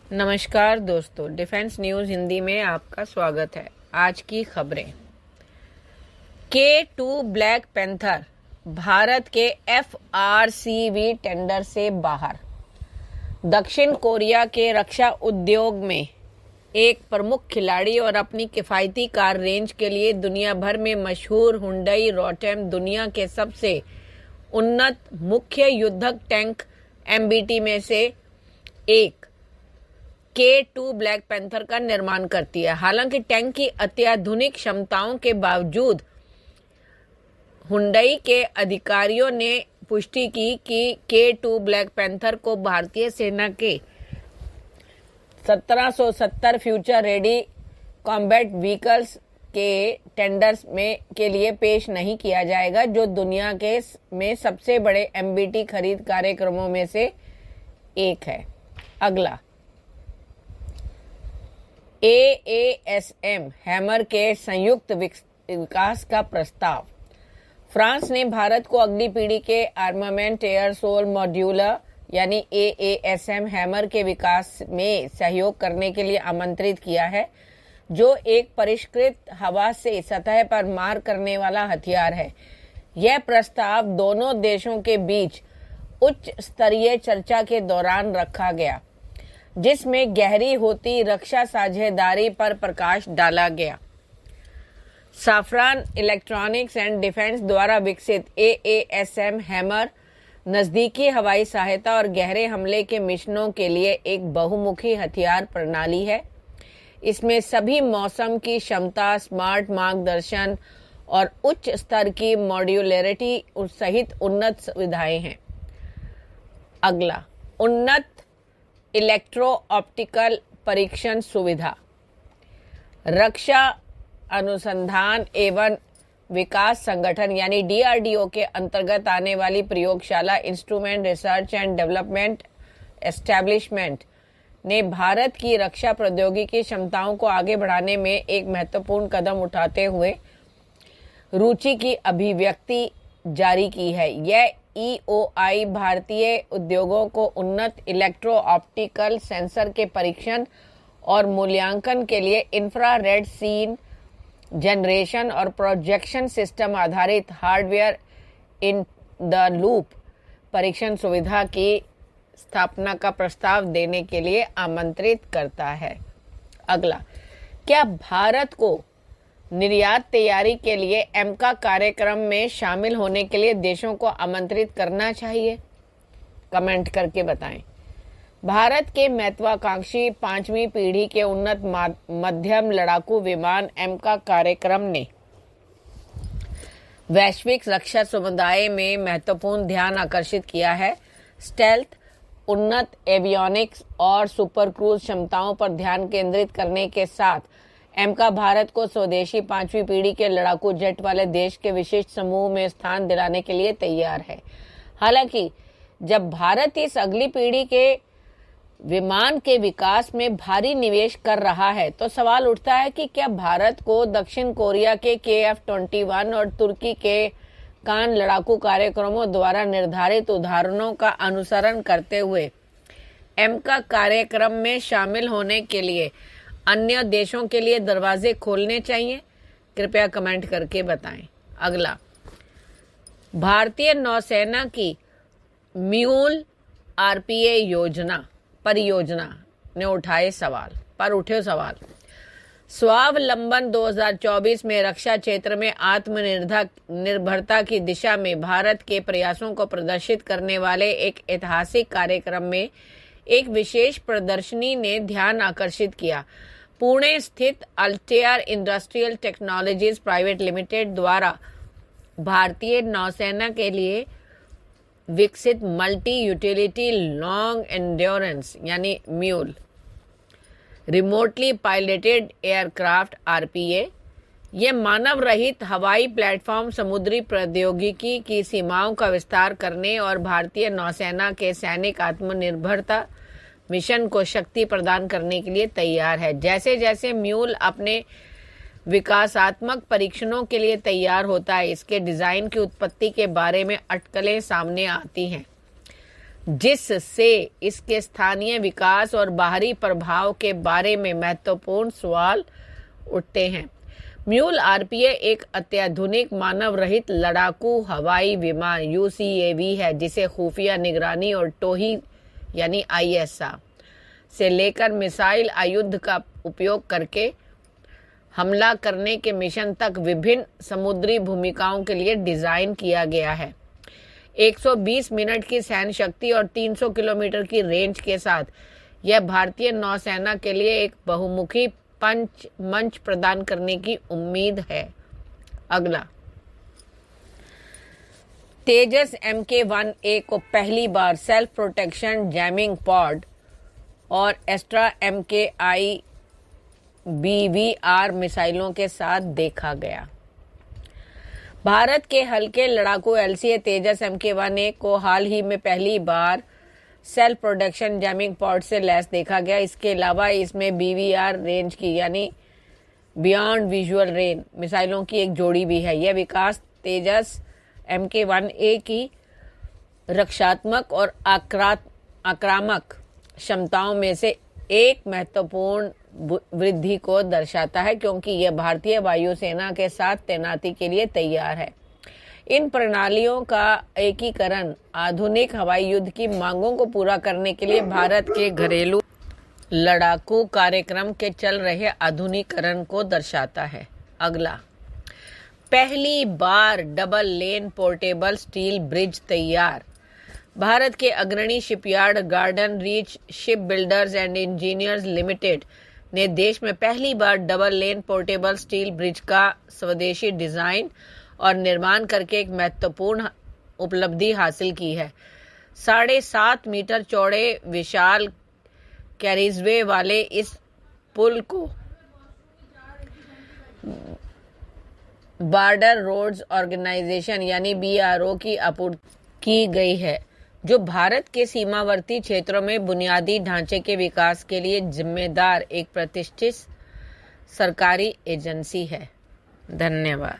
नमस्कार दोस्तों, defence news Hindi में आपका स्वागत है। आज की खबरें। K2 ब्लैक पैंथर भारत के FRCV टेंडर से बाहर। दक्षिण कोरिया के रक्षा उद्योग में एक प्रमुख खिलाड़ी और अपनी किफायती कार रेंज के लिए दुनिया भर में मशहूर हुंडई रोटेम दुनिया के सबसे उन्नत मुख्य युद्धक टैंक MBT में से एक K2 ब्लैक पैंथर का निर्माण करती है। हालांकि टैंक की अत्याधुनिक क्षमताओं के बावजूद हुंडई के अधिकारियों ने पुष्टि की कि K2 ब्लैक पैंथर को भारतीय सेना के 1770 फ्यूचर रेडी कॉम्बैट व्हीकल्स के टेंडर्स में के लिए पेश नहीं किया जाएगा, जो दुनिया के में सबसे बड़े MBT खरीद कार्यक्रमों में से एक है। अगला, AASM हैमर के संयुक्त विकास का प्रस्ताव। फ्रांस ने भारत को अगली पीढ़ी के आर्मामेंट एयर सोल मॉड्यूलर यानी AASM हैमर के विकास में सहयोग करने के लिए आमंत्रित किया है, जो एक परिष्कृत हवा से सतह पर मार करने वाला हथियार है। यह प्रस्ताव दोनों देशों के बीच उच्च स्तरीय चर्चा के दौरान रखा गया, जिसमें गहरी होती रक्षा साझेदारी पर प्रकाश डाला गया। साफरान इलेक्ट्रॉनिक्स एंड डिफेंस द्वारा विकसित AASM हैमर नजदीकी हवाई सहायता और गहरे हमले के मिशनों के लिए एक बहुमुखी हथियार प्रणाली है। इसमें सभी मौसम की क्षमता, स्मार्ट मार्गदर्शन और उच्च स्तर की मॉड्यूलरिटी सहित उन्नत सुविधाएं हैं। अगला, उन्नत इलेक्ट्रो ऑप्टिकल परीक्षण सुविधा। रक्षा अनुसंधान एवं विकास संगठन यानी DRDO के अंतर्गत आने वाली प्रयोगशाला instrument research and development establishment ने भारत की रक्षा प्रौद्योगिकी क्षमताओं को आगे बढ़ाने में एक महत्वपूर्ण कदम उठाते हुए रुचि की अभिव्यक्ति जारी की है। यह EOI भारतीय उद्योगों को उन्नत इलेक्ट्रो ऑप्टिकल सेंसर के परीक्षण और मूल्यांकन के लिए इंफ्रारेड सीन जनरेशन और प्रोजेक्शन सिस्टम आधारित हार्डवेयर इन द लूप परीक्षण सुविधा की स्थापना का प्रस्ताव देने के लिए आमंत्रित करता है। अगला, क्या भारत को निर्यात तैयारी के लिए एमका कार्यक्रम में शामिल होने के लिए देशों को आमंत्रित करना चाहिए? कमेंट करके बताएं। भारत के महत्वाकांक्षी 5वीं पीढ़ी के उन्नत मध्यम लड़ाकू विमान एमका कार्यक्रम ने वैश्विक रक्षा समुदाय में महत्वपूर्ण ध्यान आकर्षित किया है। स्टेल्थ, उन्नत एवियोनिक्स और सुपर क्रूज क्षमताओं पर ध्यान केंद्रित करने के साथ एमका भारत को स्वदेशी 5वीं पीढ़ी के लड़ाकू जेट वाले देश के विशिष्ट समूह में स्थान दिलाने के लिए तैयार है। हालांकि जब भारत इस अगली पीढ़ी के विमान के विकास में भारी निवेश कर रहा है, तो सवाल उठता है कि क्या भारत को दक्षिण कोरिया के KF-21 और तुर्की के कान लड़ाकू कार्यक्रमों द्वारा निर्धारित उदाहरणों का अनुसरण करते हुए एमका कार्यक्रम में शामिल होने के लिए अन्य देशों के लिए दरवाजे खोलने चाहिए? कृपया कमेंट करके बताएं। अगला, भारतीय नौसेना की म्यूल RPA परियोजना ने उठे सवाल। स्वावलंबन 2024 में रक्षा क्षेत्र में आत्मनिर्भरता की दिशा में भारत के प्रयासों को प्रदर्शित करने वाले एक ऐतिहासिक कार्यक्रम में एक विशेष प्रदर्शनी ने ध्यान आकर्षित किया। पुणे स्थित Altair industrial technologies private limited द्वारा भारतीय नौसेना के लिए विकसित मल्टी यूटिलिटी लॉन्ग एंड्योरेंस यानी mule remotely piloted aircraft RPA, यह मानव रहित हवाई प्लेटफॉर्म समुद्री प्रौद्योगिकी की सीमाओं का विस्तार करने और भारतीय नौसेना के सैनिक आत्मनिर्भरता मिशन को शक्ति प्रदान करने के लिए तैयार है। जैसे जैसे म्यूल अपने विकासात्मक परीक्षणों के लिए तैयार होता है, इसके डिजाइन की उत्पत्ति के बारे में अटकलें सामने आती हैं। जिससे इसके स्थानीय विकास और बाहरी प्रभाव के बारे में महत्वपूर्ण सवाल उठते हैं। म्यूल आरपीए एक अत्याधुनिक मानव रहित लड़ाकू हवाई विमान UCAV है, जिसे खुफिया निगरानी और टोही यानी ISR से लेकर मिसाइल आयुध का उपयोग करके हमला करने के मिशन तक विभिन्न समुद्री भूमिकाओं के लिए डिजाइन किया गया है। 120 मिनट की सहन शक्ति और 300 किलोमीटर की रेंज के साथ यह भारतीय नौसेना के लिए एक बहुमुखी मंच प्रदान करने की उम्मीद है। अगला, तेजस Mk-1A को पहली बार सेल्फ प्रोटेक्शन जैमिंग पॉड और एस्ट्रा MKI BVR मिसाइलों के साथ देखा गया। भारत के हल्के लड़ाकू LCA तेजस Mk-1A को हाल ही में पहली बार सेल्फ प्रोटेक्शन जैमिंग पॉड से लैस देखा गया। इसके अलावा इसमें BVR रेंज की यानी बियॉन्ड विजुअल रेंज मिसाइलों की एक जोड़ी भी है। यह विकास तेजस Mk-1A की रक्षात्मक और आक्रामक क्षमताओं में से एक महत्वपूर्ण वृद्धि को दर्शाता है, क्योंकि यह भारतीय वायुसेना के साथ तैनाती के लिए तैयार है। इन प्रणालियों का एकीकरण आधुनिक हवाई युद्ध की मांगों को पूरा करने के लिए भारत के घरेलू लड़ाकू कार्यक्रम के चल रहे आधुनिकीकरण को दर्शाता है। अगला, पहली बार double lane portable steel bridge तैयार। भारत के अग्रणी shipyard Garden Reach Ship Builders and Engineers Limited ने देश में पहली बार double lane portable steel bridge का स्वदेशी डिजाइन और निर्माण करके एक महत्वपूर्ण उपलब्धि हासिल की है। 7.5 मीटर चौड़े विशाल कैरिजवे वाले इस पुल को बॉर्डर रोड्स ऑर्गेनाइजेशन यानी BRO की आपूर्ति की गई है, जो भारत के सीमावर्ती क्षेत्रों में बुनियादी ढांचे के विकास के लिए जिम्मेदार एक प्रतिष्ठित सरकारी एजेंसी है। धन्यवाद।